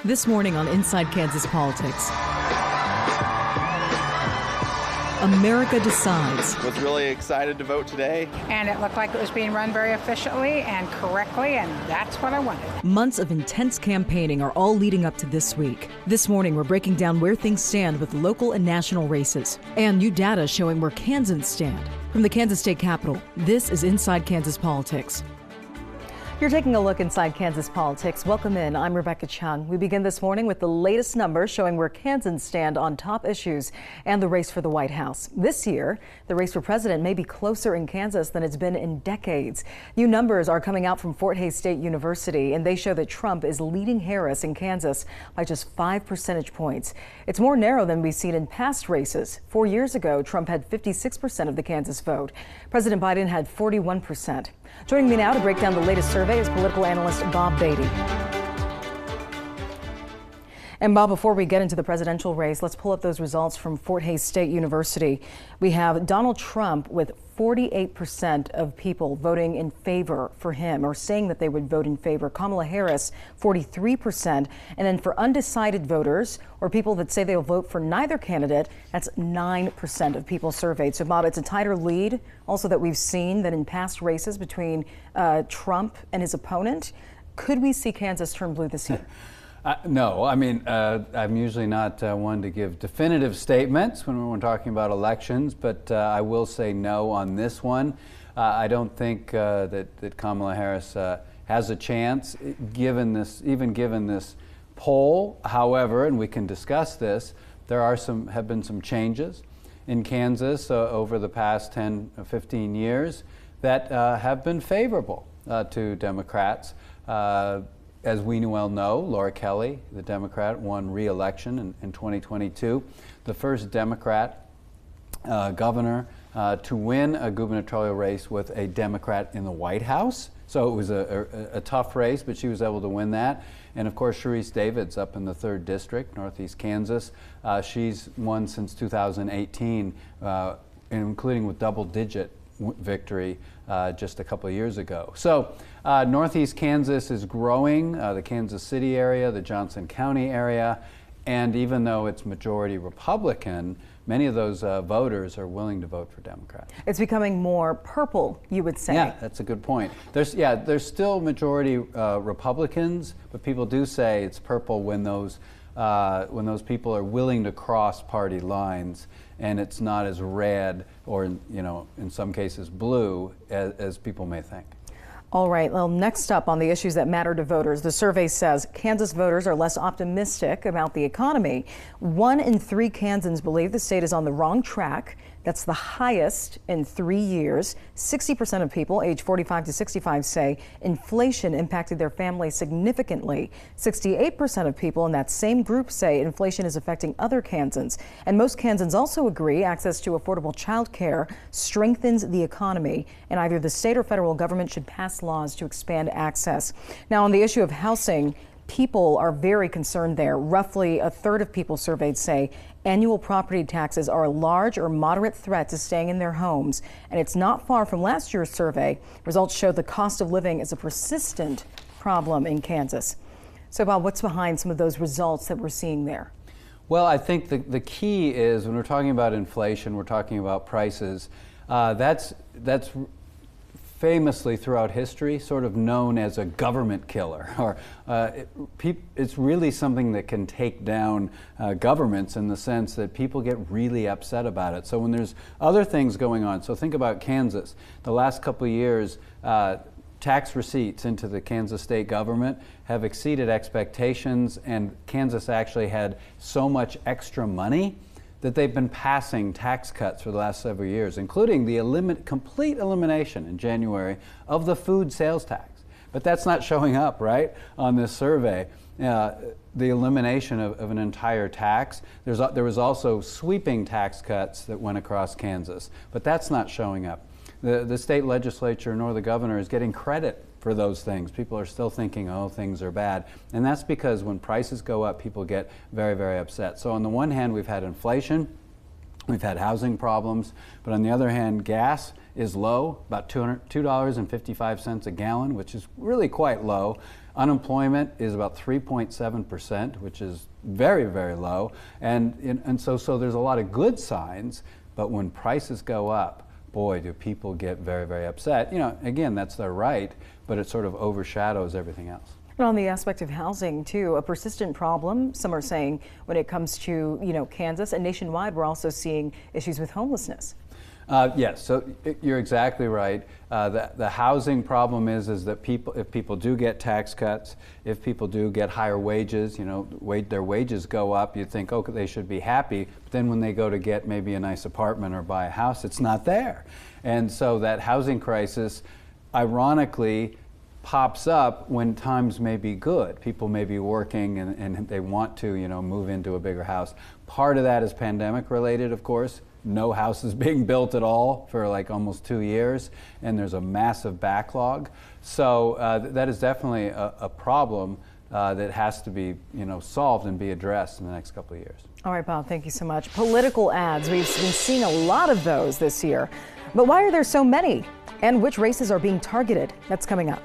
This morning on Inside Kansas Politics, America Decides. Was really excited to vote today. And it looked like it was being run very efficiently and correctly, and that's what I wanted. Months of intense campaigning are all leading up to this week. This morning, we're breaking down where things stand with local and national races, and new data showing where Kansans stand. From the Kansas State Capitol, this is Inside Kansas Politics. You're taking a look inside Kansas politics. Welcome in. I'm Rebecca Chung. We begin this morning with the latest numbers showing where Kansans stand on top issues and the race for the White House. This year, the race for president may be closer in Kansas than it's been in decades. New numbers are coming out from Fort Hays State University, and they show that Trump is leading Harris in Kansas by just 5 percentage points. It's more narrow than we've seen in past races. 4 years ago, Trump had 56% of the Kansas vote. President Biden had 41%. Joining me now to break down the latest survey is political analyst Bob Beatty. And Bob, before we get into the presidential race, let's pull up those results from Fort Hays State University. We have Donald Trump with 48% of people voting in favor for him, or saying that they would vote in favor. Kamala Harris, 43%. And then for undecided voters, or people that say they'll vote for neither candidate, that's 9% of people surveyed. So Bob, it's a tighter lead also that we've seen than in past races between Trump and his opponent. Could we see Kansas turn blue this year? No, I mean, I'm usually not one to give definitive statements when we're talking about elections, but I will say no on this one. I don't think that Kamala Harris has a chance, given this poll. However, and we can discuss this, have been some changes in Kansas over the past 10 or 15 years that have been favorable to Democrats. As we well know, Laura Kelly, the Democrat, won re-election in 2022, the first Democrat governor to win a gubernatorial race with a Democrat in the White House. So it was a tough race, but she was able to win that. And of course, Sharice Davids up in the 3rd District, Northeast Kansas. She's won since 2018, including with double-digit victory just a couple of years ago. So Northeast Kansas is growing, the Kansas City area, the Johnson County area, and even though it's majority Republican, many of those voters are willing to vote for Democrat. It's becoming more purple, you would say. Yeah, that's a good point. There's still majority Republicans, but people do say it's purple when those people are willing to cross party lines, and it's not as red or, in some cases blue as people may think. All right, well, next up on the issues that matter to voters, the survey says Kansas voters are less optimistic about the economy. 1 in 3 Kansans believe the state is on the wrong track. That's the highest in 3 years. 60% of people aged 45 to 65 say inflation impacted their family significantly. 68% of people in that same group say inflation is affecting other Kansans. And most Kansans also agree access to affordable child care strengthens the economy, and either the state or federal government should pass laws to expand access. Now, on the issue of housing, people are very concerned there. Roughly a third of people surveyed say annual property taxes are a large or moderate threat to staying in their homes. And it's not far from last year's survey. Results show the cost of living is a persistent problem in Kansas. So Bob, what's behind some of those results that we're seeing there? Well, I think the key is when we're talking about inflation, we're talking about prices. That's famously throughout history sort of known as a government killer, or it's really something that can take down governments in the sense that people get really upset about it. So when there's other things going on, so think about Kansas. The last couple of years, tax receipts into the Kansas state government have exceeded expectations, and Kansas actually had so much extra money that they've been passing tax cuts for the last several years, including the complete elimination in January of the food sales tax. But that's not showing up, right, on this survey. The elimination of an entire tax. There was also sweeping tax cuts that went across Kansas, but that's not showing up. The state legislature nor the governor is getting credit for those things. People are still thinking, oh, things are bad. And that's because when prices go up, people get very, very upset. So on the one hand, we've had inflation, we've had housing problems, but on the other hand, gas is low, about $2.55 a gallon, which is really quite low. Unemployment is about 3.7%, which is very, very low. And so there's a lot of good signs, but when prices go up, boy, do people get very, very upset. You know, again, that's their right, but it sort of overshadows everything else. And on the aspect of housing, too, a persistent problem, some are saying, when it comes to, Kansas and nationwide, we're also seeing issues with homelessness. Yes, so you're exactly right. The housing problem is that if people do get tax cuts, if people do get higher wages, their wages go up, you'd think, okay, they should be happy. But then when they go to get maybe a nice apartment or buy a house, it's not there. And so that housing crisis, ironically, pops up when times may be good. People may be working and they want to, move into a bigger house. Part of that is pandemic related, of course. No houses being built at all for like almost 2 years, and there's a massive backlog. So that is definitely a problem that has to be, solved and be addressed in the next couple of years. All right, Bob, thank you so much. Political ads, we've been seeing a lot of those this year. But why are there so many? And which races are being targeted? That's coming up.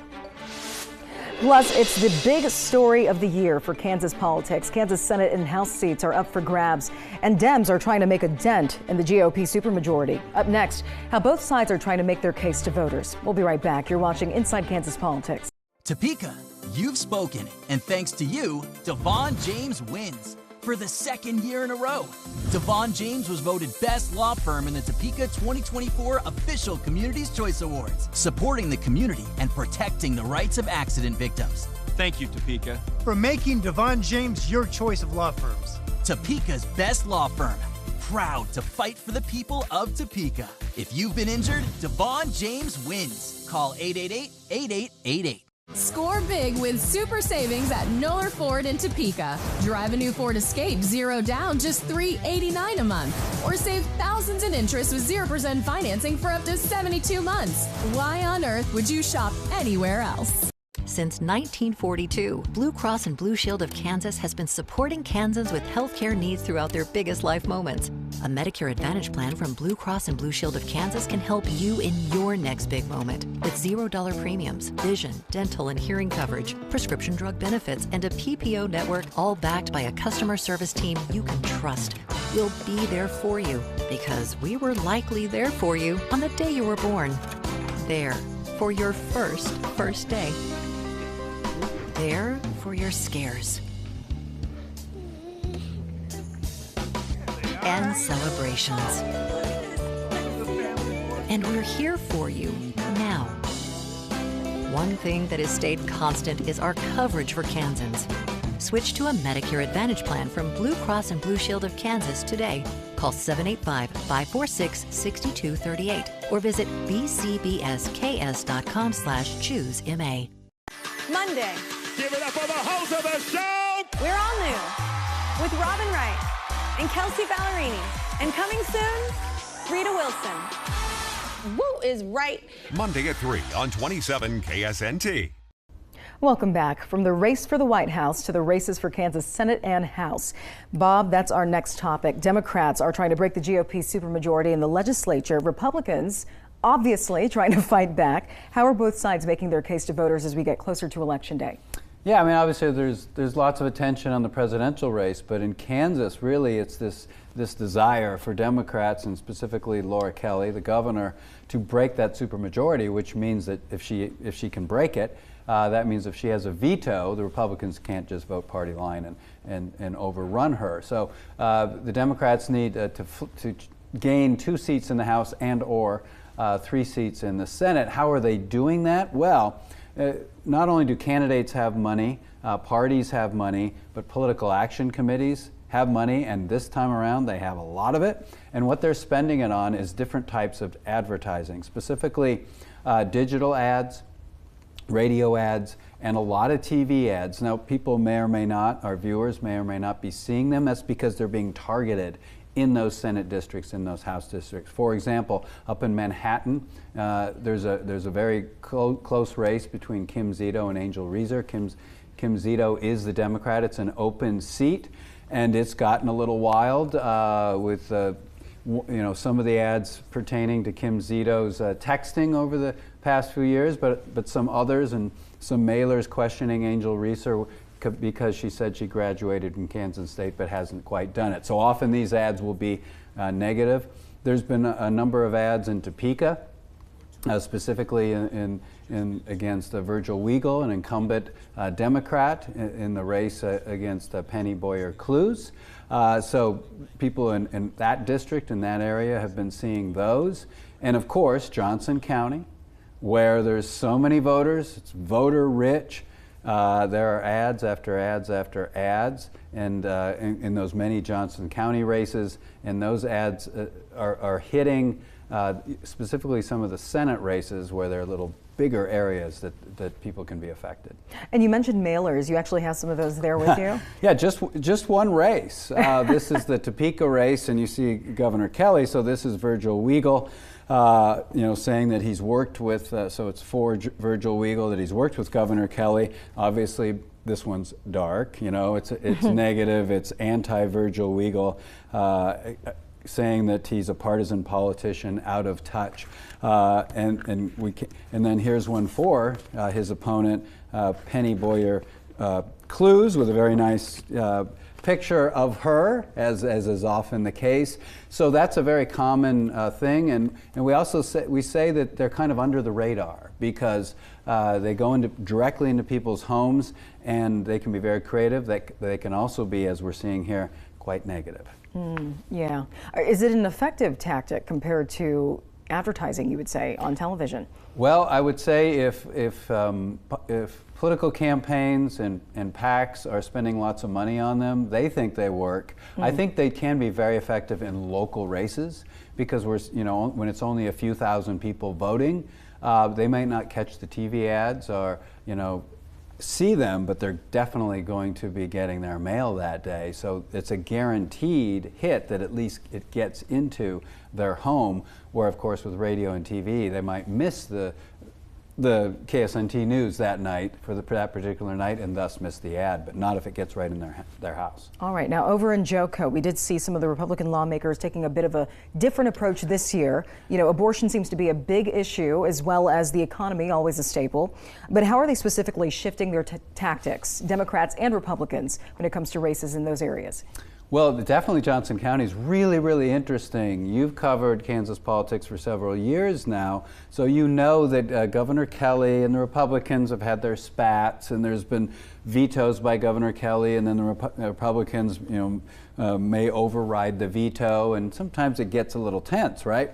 Plus, it's the big story of the year for Kansas politics. Kansas Senate and House seats are up for grabs, and Dems are trying to make a dent in the GOP supermajority. Up next, how both sides are trying to make their case to voters. We'll be right back. You're watching Inside Kansas Politics. Topeka, you've spoken, and thanks to you, Devon James wins. For the second year in a row, Devon James was voted Best Law Firm in the Topeka 2024 Official Community's Choice Awards, supporting the community and protecting the rights of accident victims. Thank you, Topeka, for making Devon James your choice of law firms. Topeka's Best Law Firm, proud to fight for the people of Topeka. If you've been injured, Devon James wins. Call 888-8888. Score big with super savings at Noller Ford in Topeka. Drive a new Ford Escape 0 down, just $389 a month. Or save thousands in interest with 0% financing for up to 72 months. Why on earth would you shop anywhere else? Since 1942, Blue Cross and Blue Shield of Kansas has been supporting Kansans with healthcare needs throughout their biggest life moments. A Medicare Advantage plan from Blue Cross and Blue Shield of Kansas can help you in your next big moment. With $0 premiums, vision, dental, and hearing coverage, prescription drug benefits, and a PPO network, all backed by a customer service team you can trust. We'll be there for you because we were likely there for you on the day you were born. There for your first day. There for your scares and celebrations. And we're here for you now. One thing that has stayed constant is our coverage for Kansans. Switch to a Medicare Advantage plan from Blue Cross and Blue Shield of Kansas today. Call 785-546-6238 or visit bcbsks.com/choosema. Monday. Give it up for the host of the show! We're all new with Robin Wright and Kelsey Ballerini. And coming soon, Rita Wilson. Woo is right. Monday at 3 on 27 KSNT. Welcome back. From the race for the White House to the races for Kansas Senate and House. Bob, that's our next topic. Democrats are trying to break the GOP supermajority in the legislature. Republicans obviously trying to fight back. How are both sides making their case to voters as we get closer to Election Day? Yeah, I mean, obviously there's lots of attention on the presidential race, but in Kansas, really, it's this desire for Democrats and specifically Laura Kelly, the governor, to break that supermajority, which means that if she can break it, that means if she has a veto, the Republicans can't just vote party line and overrun her. So the Democrats need to gain 2 seats in the House and or 3 seats in the Senate. How are they doing that? Well, not only do candidates have money, parties have money, but political action committees have money, and this time around they have a lot of it. And what they're spending it on is different types of advertising, specifically digital ads, radio ads, and a lot of TV ads. Now, people may or may not, our viewers may or may not be seeing them. That's because they're being targeted in those Senate districts, in those House districts. For example, up in Manhattan, there's a very close race between Kim Zito and Angel Reeser. Kim Zito is the Democrat. It's an open seat, and it's gotten a little wild with some of the ads pertaining to Kim Zito's texting over the past few years, but some others and some mailers questioning Angel Reeser because she said she graduated from Kansas State but hasn't quite done it. So often these ads will be negative. There's been a number of ads in Topeka, specifically in against Virgil Weigel, an incumbent Democrat in the race against Penny Boyer-Clues. So people in that district, in that area, have been seeing those. And of course, Johnson County, where there's so many voters, it's voter rich. There are ads after ads after ads, and in those many Johnson County races, and those ads are hitting specifically some of the Senate races where there are little bigger areas that people can be affected. And you mentioned mailers. You actually have some of those there with you? Yeah, just one race. This is the Topeka race, and you see Governor Kelly. So this is Virgil Weigel, saying that he's worked with, so it's for Virgil Weigel, that he's worked with Governor Kelly. Obviously, this one's dark, it's negative, it's anti-Virgil Weigel, saying that he's a partisan politician out of touch. And then here's one for his opponent, Penny Boyer-Clues, with a very nice picture of her, as is often the case. So that's a very common thing, and we also say that they're kind of under the radar because they go directly into people's homes, and they can be very creative. They can also be, as we're seeing here, quite negative. Yeah. Is it an effective tactic compared to advertising, you would say, on television? Well, I would say if political campaigns and PACs are spending lots of money on them, they think they work. I think they can be very effective in local races because when it's only a few thousand people voting, they might not catch the TV ads or see them, but they're definitely going to be getting their mail that day. So it's a guaranteed hit that at least it gets into their home, where of course with radio and TV, they might miss the KSNT news that night for that particular night and thus miss the ad, but not if it gets right in their house. All right, now over in Joco, we did see some of the Republican lawmakers taking a bit of a different approach this year. Abortion seems to be a big issue, as well as the economy, always a staple. But how are they specifically shifting their tactics, Democrats and Republicans, when it comes to races in those areas? Well, definitely Johnson County is really, really interesting. You've covered Kansas politics for several years now, so you know that Governor Kelly and the Republicans have had their spats, and there's been vetoes by Governor Kelly, and then the Republicans, may override the veto, and sometimes it gets a little tense, right?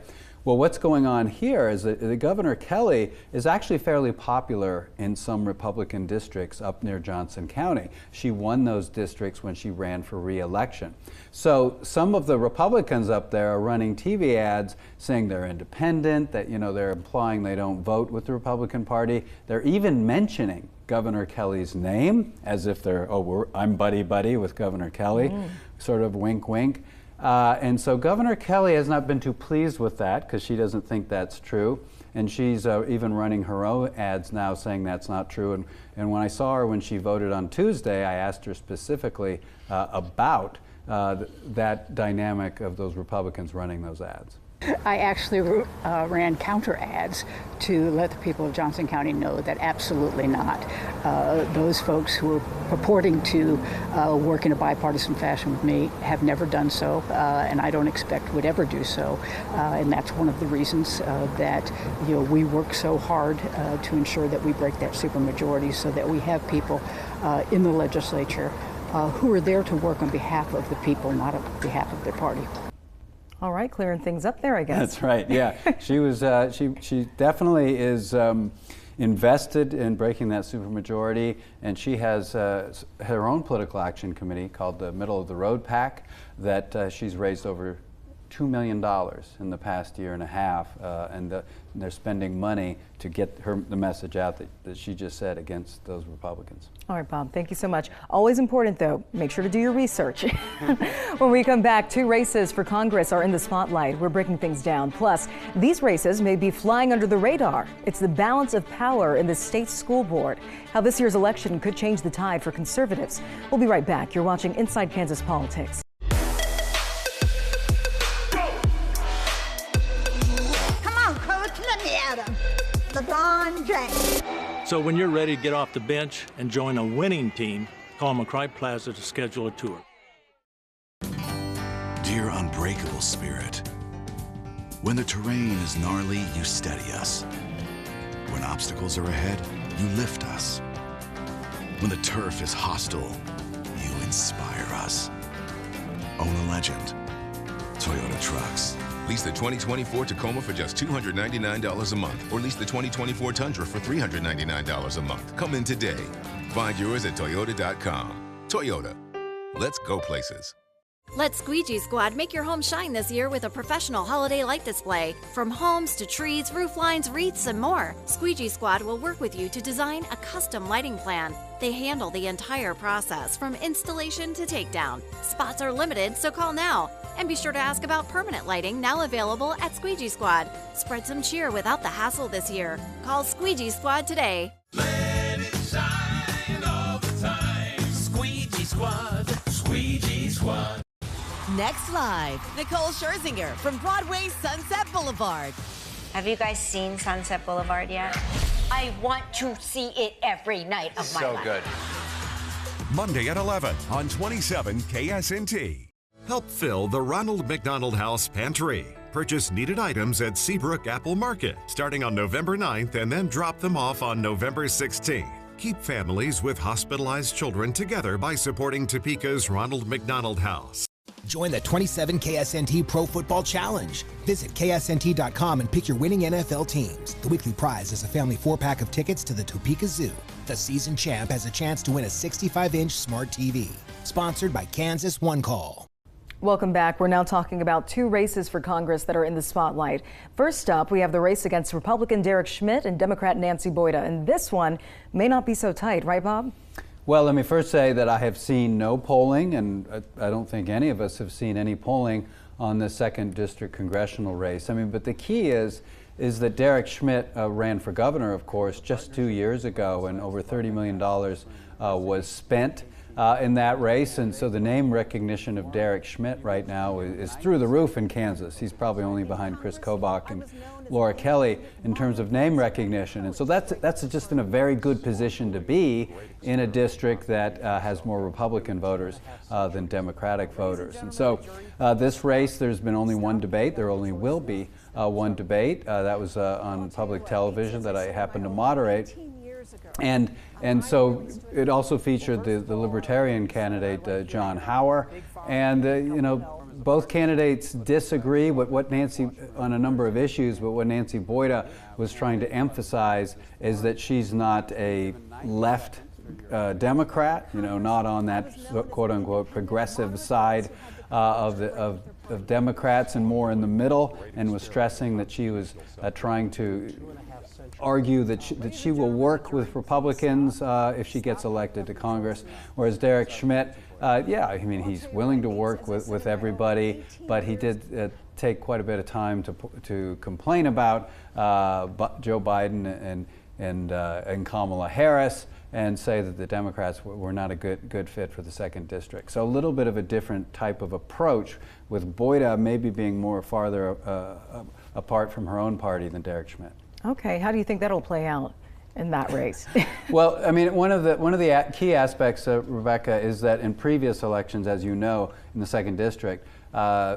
Well, what's going on here is that Governor Kelly is actually fairly popular in some Republican districts up near Johnson County. She won those districts when she ran for re-election. So some of the Republicans up there are running TV ads saying they're independent, that they're implying they don't vote with the Republican Party. They're even mentioning Governor Kelly's name as if I'm buddy-buddy with Governor Kelly, sort of wink, wink. And so Governor Kelly has not been too pleased with that because she doesn't think that's true. And she's even running her own ads now saying that's not true. And when I saw her when she voted on Tuesday, I asked her specifically about that dynamic of those Republicans running those ads. I actually ran counter ads to let the people of Johnson County know that absolutely not. Those folks who are purporting to work in a bipartisan fashion with me have never done so, and I don't expect would ever do so. And that's one of the reasons that we work so hard to ensure that we break that supermajority so that we have people in the legislature who are there to work on behalf of the people, not on behalf of their party. All right, clearing things up there, I guess. That's right. Yeah, she was. She definitely is invested in breaking that supermajority, and she has her own political action committee called the Middle of the Road PAC that she's raised over $2 million in the past year and a half, and they're spending money to get the message out that she just said against those Republicans. All right, Bob, thank you so much. Always important, though, make sure to do your research. When we come back, 2 races for Congress are in the spotlight. We're breaking things down. Plus, these races may be flying under the radar. It's the balance of power in the state school board. How this year's election could change the tide for conservatives. We'll be right back. You're watching Inside Kansas Politics. So when you're ready to get off the bench and join a winning team, call McCry Plaza to schedule a tour. Dear unbreakable spirit, when the terrain is gnarly, you steady us. When obstacles are ahead, you lift us. When the turf is hostile, you inspire us. Own a legend. Toyota Trucks. Lease the 2024 Tacoma for just $299 a month, or lease the 2024 Tundra for $399 a month. Come in today. Find yours at Toyota.com. Toyota. Let's go places. Let Squeegee Squad make your home shine this year with a professional holiday light display. From homes to trees, roof lines, wreaths, and more, Squeegee Squad will work with you to design a custom lighting plan. They handle the entire process from installation to takedown. Spots are limited, so call now. And be sure to ask about permanent lighting, now available at Squeegee Squad. Spread some cheer without the hassle this year. Call Squeegee Squad today. Let it shine all the time. Squeegee Squad. Squeegee Squad. Next live, Nicole Scherzinger from Broadway's Sunset Boulevard. Have you guys seen Sunset Boulevard yet? I want to see it every night of my life. So good. Monday at 11 on 27 KSNT. Help fill the Ronald McDonald House Pantry. Purchase needed items at Seabrook Apple Market starting on November 9th and then drop them off on November 16th. Keep families with hospitalized children together by supporting Topeka's Ronald McDonald House. Join the 27 KSNT Pro Football Challenge. Visit KSNT.com and pick your winning NFL teams. The weekly prize is a family 4-pack of tickets to the Topeka Zoo. The season champ has a chance to win a 65-inch smart TV. Sponsored by Kansas One Call. Welcome back. We're now talking about two races for Congress that are in the spotlight. First up, we have the race against Republican Derek Schmidt and Democrat Nancy Boyda. And this one may not be so tight, right, Bob? Well, let me first say that I have seen no polling, and I don't think any of us have seen any polling on the 2nd District congressional race. I mean, but the key is that Derek Schmidt ran for governor, of course, just 2 years ago, and over $30 million was spent in that race. And so the name recognition of Derek Schmidt right now is through the roof in Kansas. He's probably only behind Chris Kobach and Laura Kelly in terms of name recognition. And so that's just in a very good position to be in a district that has more Republican voters than Democratic voters. And so this race, there's been only one debate. There only will be one debate. That was on public television that I happened to moderate. And so it also featured the Libertarian candidate, John Hauer. And, you know, both candidates disagree with what Nancy, on a number of issues, but what Nancy Boyda was trying to emphasize is that she's not a left Democrat, you know, not on that quote-unquote progressive side of Democrats, and more in the middle, and was stressing that she was trying to argue that she will work with Republicans if she gets elected to Congress, whereas Derek Schmidt, yeah, I mean, he's willing to work with everybody, but he did take quite a bit of time to complain about Joe Biden and Kamala Harris, and say that the Democrats were not a good fit for the 2nd District. So a little bit of a different type of approach, with Boyda maybe being more farther apart from her own party than Derek Schmidt. Okay, how do you think that'll play out in that race? Well, I mean, one of the key aspects, Rebecca, is that in previous elections, as you know, in the 2nd District,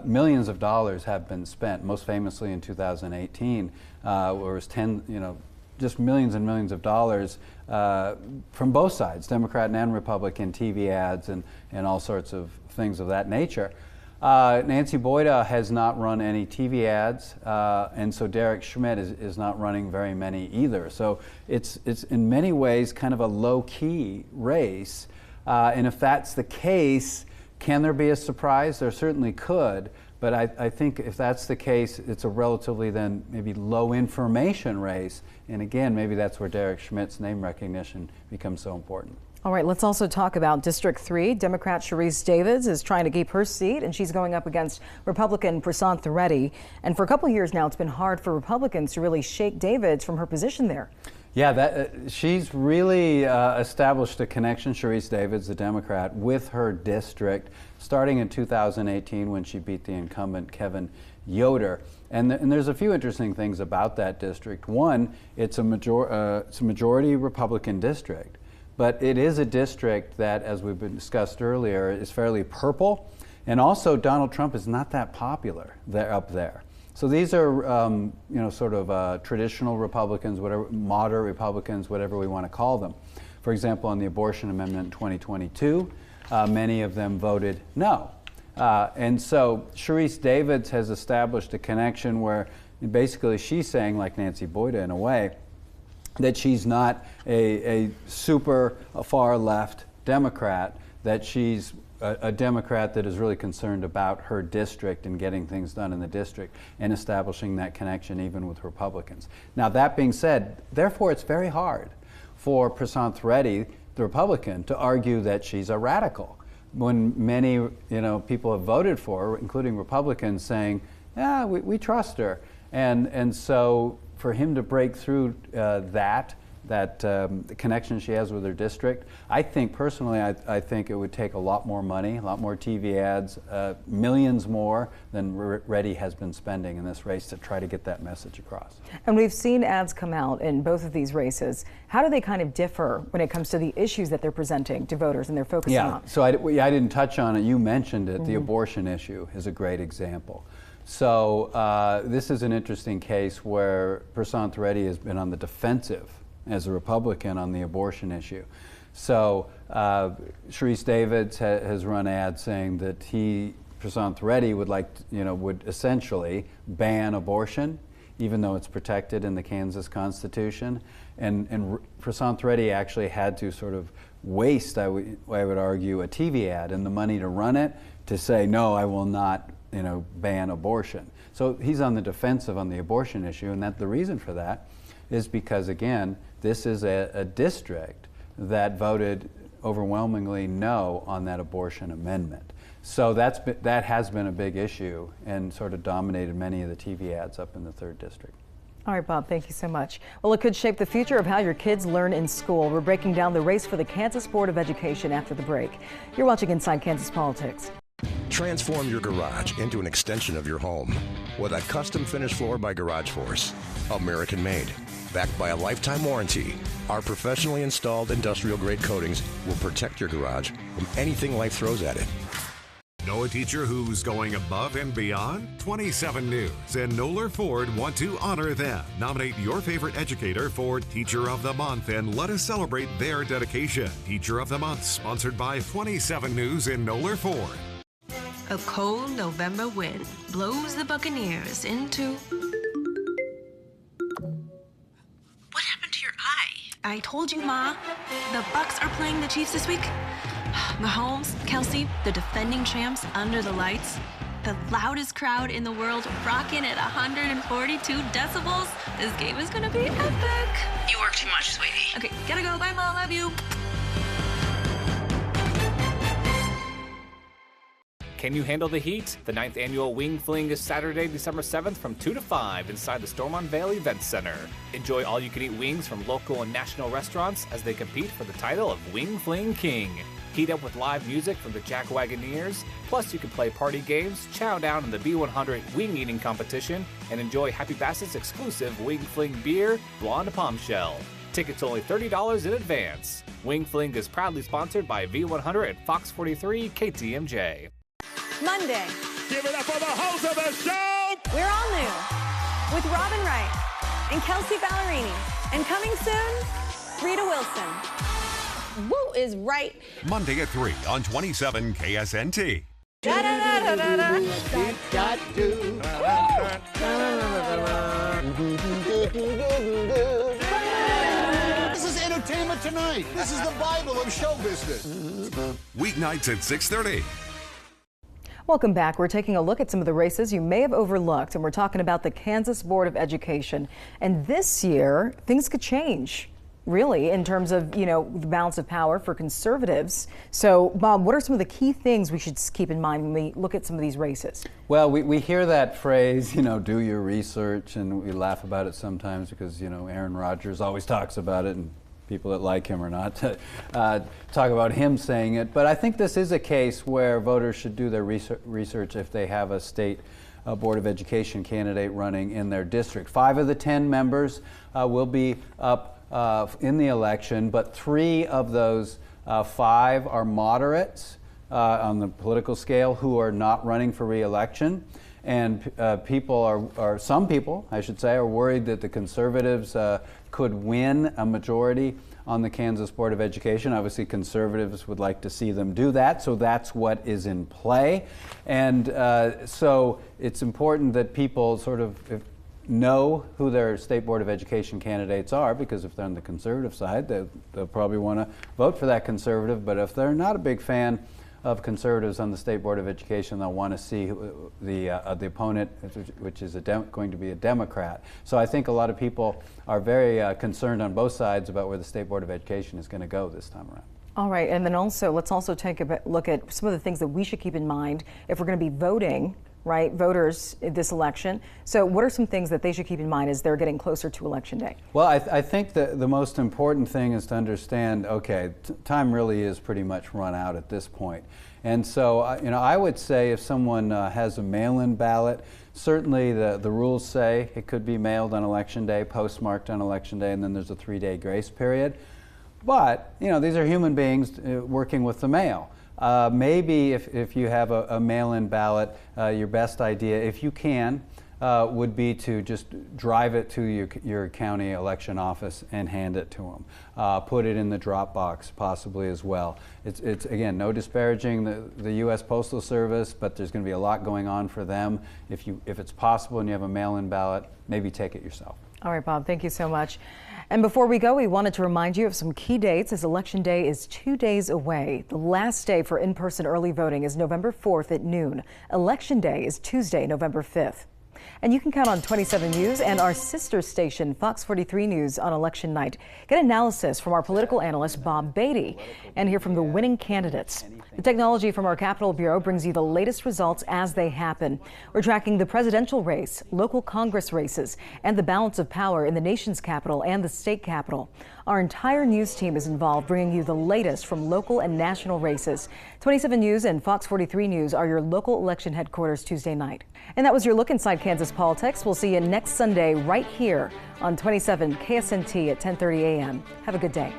millions of dollars have been spent. Most famously in 2018, where it was just millions and millions of dollars from both sides, Democrat and Republican, TV ads and all sorts of things of that nature. Nancy Boyda has not run any TV ads, and so Derek Schmidt is not running very many either. So it's in many ways kind of a low-key race. And if that's the case, can there be a surprise? There certainly could. But I think if that's the case, it's a relatively then maybe low information race. And again, maybe that's where Derek Schmidt's name recognition becomes so important. All right, let's also talk about District 3. Democrat Sharice Davids is trying to keep her seat, and she's going up against Republican Prasant Reddy. And for a couple years now, it's been hard for Republicans to really shake Davids from her position there. Yeah, she's really established a connection, Sharice Davids, the Democrat, with her district, starting in 2018 when she beat the incumbent Kevin Yoder. And there's a few interesting things about that district. One, it's a majority Republican district, but it is a district that, as we've been discussed earlier, is fairly purple, and also Donald Trump is not that popular up there. So these are, sort of traditional Republicans, whatever, moderate Republicans, whatever we want to call them. For example, on the abortion amendment in 2022, many of them voted no. And so Sharice Davids has established a connection where basically she's saying, like Nancy Boyda in a way, that she's not a super far left Democrat, that she's a Democrat that is really concerned about her district and getting things done in the district and establishing that connection even with Republicans. Now, that being said, therefore it's very hard for Prasanth Reddy, the Republican, to argue that she's a radical when many people have voted for her, including Republicans, saying, yeah, we trust her. And so for him to break through that connection she has with her district, I think personally, I think it would take a lot more money, a lot more TV ads, millions more than Reddy has been spending in this race to try to get that message across. And we've seen ads come out in both of these races. How do they kind of differ when it comes to the issues that they're presenting to voters and they're focusing on? So I didn't touch on it. You mentioned it. The abortion issue is a great example. So this is an interesting case where Prasanth Reddy has been on the defensive as a Republican on the abortion issue. So Sharice Davids has run ads saying that Prasanth Reddy would would essentially ban abortion, even though it's protected in the Kansas Constitution. And Prasanth Reddy actually had to sort of waste, I would argue, a TV ad and the money to run it to say, no, I will not ban abortion. So he's on the defensive on the abortion issue, and the reason for that is because, again, this is a district that voted overwhelmingly no on that abortion amendment. So that has been a big issue and sort of dominated many of the TV ads up in the 3rd district. All right, Bob, thank you so much. Well, it could shape the future of how your kids learn in school. We're breaking down the race for the Kansas Board of Education after the break. You're watching Inside Kansas Politics. Transform your garage into an extension of your home with a custom finished floor by Garage Force. American made, backed by a lifetime warranty. Our professionally installed industrial grade coatings will protect your garage from anything life throws at it. Know a teacher who's going above and beyond? 27 News and Noller Ford want to honor them. Nominate your favorite educator for Teacher of the Month and let us celebrate their dedication. Teacher of the Month, sponsored by 27 News and Noller Ford. A cold November wind blows the Buccaneers into... What happened to your eye? I told you, Ma. The Bucs are playing the Chiefs this week. Mahomes, Kelsey, the defending champs under the lights. The loudest crowd in the world rocking at 142 decibels. This game is gonna be epic. You work too much, sweetie. Okay, gotta go. Bye, Ma. Love you. Can you handle the heat? The 9th annual Wing Fling is Saturday, December 7th from 2 to 5 inside the Stormont Valley Event Center. Enjoy all-you-can-eat wings from local and national restaurants as they compete for the title of Wing Fling King. Heat up with live music from the Jack Wagoneers, plus you can play party games, chow down in the B100 wing eating competition, and enjoy Happy Bassett's exclusive Wing Fling beer, Blonde Palm Shell. Tickets only $30 in advance. Wing Fling is proudly sponsored by V100 and Fox 43 KTMJ. Monday. Give it up for the host of the show! We're all new with Robin Wright and Kelsey Ballerini. And coming soon, Rita Wilson. Woo is right. Monday at 3 on 27 KSNT. This is Entertainment Tonight. This is the Bible of show business. Weeknights at 6:30. Welcome back. We're taking a look at some of the races you may have overlooked, and we're talking about the Kansas Board of Education. And this year, things could change, really, in terms of, the balance of power for conservatives. So, Bob, what are some of the key things we should keep in mind when we look at some of these races? Well, we hear that phrase, do your research, and we laugh about it sometimes because, Aaron Rodgers always talks about it, and people that like him or not talk about him saying it. But I think this is a case where voters should do their research if they have a state Board of Education candidate running in their district. 5 of the 10 members will be up in the election, but 3 of those 5 are moderates on the political scale who are not running for re-election. And some people, I should say, are worried that the conservatives could win a majority on the Kansas Board of Education. Obviously, conservatives would like to see them do that, so that's what is in play. And so it's important that people sort of know who their State Board of Education candidates are, because if they're on the conservative side, they'll probably want to vote for that conservative. But if they're not a big fan of conservatives on the State Board of Education, they'll want to see the opponent, which is going to be a Democrat. So I think a lot of people are very concerned on both sides about where the State Board of Education is going to go this time around. All right, and then also let's also take a look at some of the things that we should keep in mind if we're going to be voting, right, voters in this election. So what are some things that they should keep in mind as they're getting closer to Election Day? Well, I think that the most important thing is to understand, okay, time really is pretty much run out at this point. And so, I would say if someone has a mail-in ballot, certainly the rules say it could be mailed on Election Day, postmarked on Election Day, and then there's a 3-day grace period. But, these are human beings working with the mail. Maybe if you have a mail-in ballot, your best idea, if you can, would be to just drive it to your county election office and hand it to them. Put it in the drop box possibly as well. It's again, no disparaging the U.S. Postal Service, but there's going to be a lot going on for them. If it's possible and you have a mail-in ballot, maybe take it yourself. All right, Bob, thank you so much. And before we go, we wanted to remind you of some key dates as Election Day is 2 days away. The last day for in-person early voting is November 4th at noon. Election Day is Tuesday, November 5th. And you can count on 27 News and our sister station, Fox 43 News, on election night. Get analysis from our political analyst, Bob Beatty, and hear from the winning candidates. The technology from our Capitol Bureau brings you the latest results as they happen. We're tracking the presidential race, local Congress races, and the balance of power in the nation's capital and the state capitol. Our entire news team is involved, bringing you the latest from local and national races. 27 News and Fox 43 News are your local election headquarters Tuesday night. And that was your look inside Kansas politics. We'll see you next Sunday right here on 27 KSNT at 10:30 a.m. Have a good day.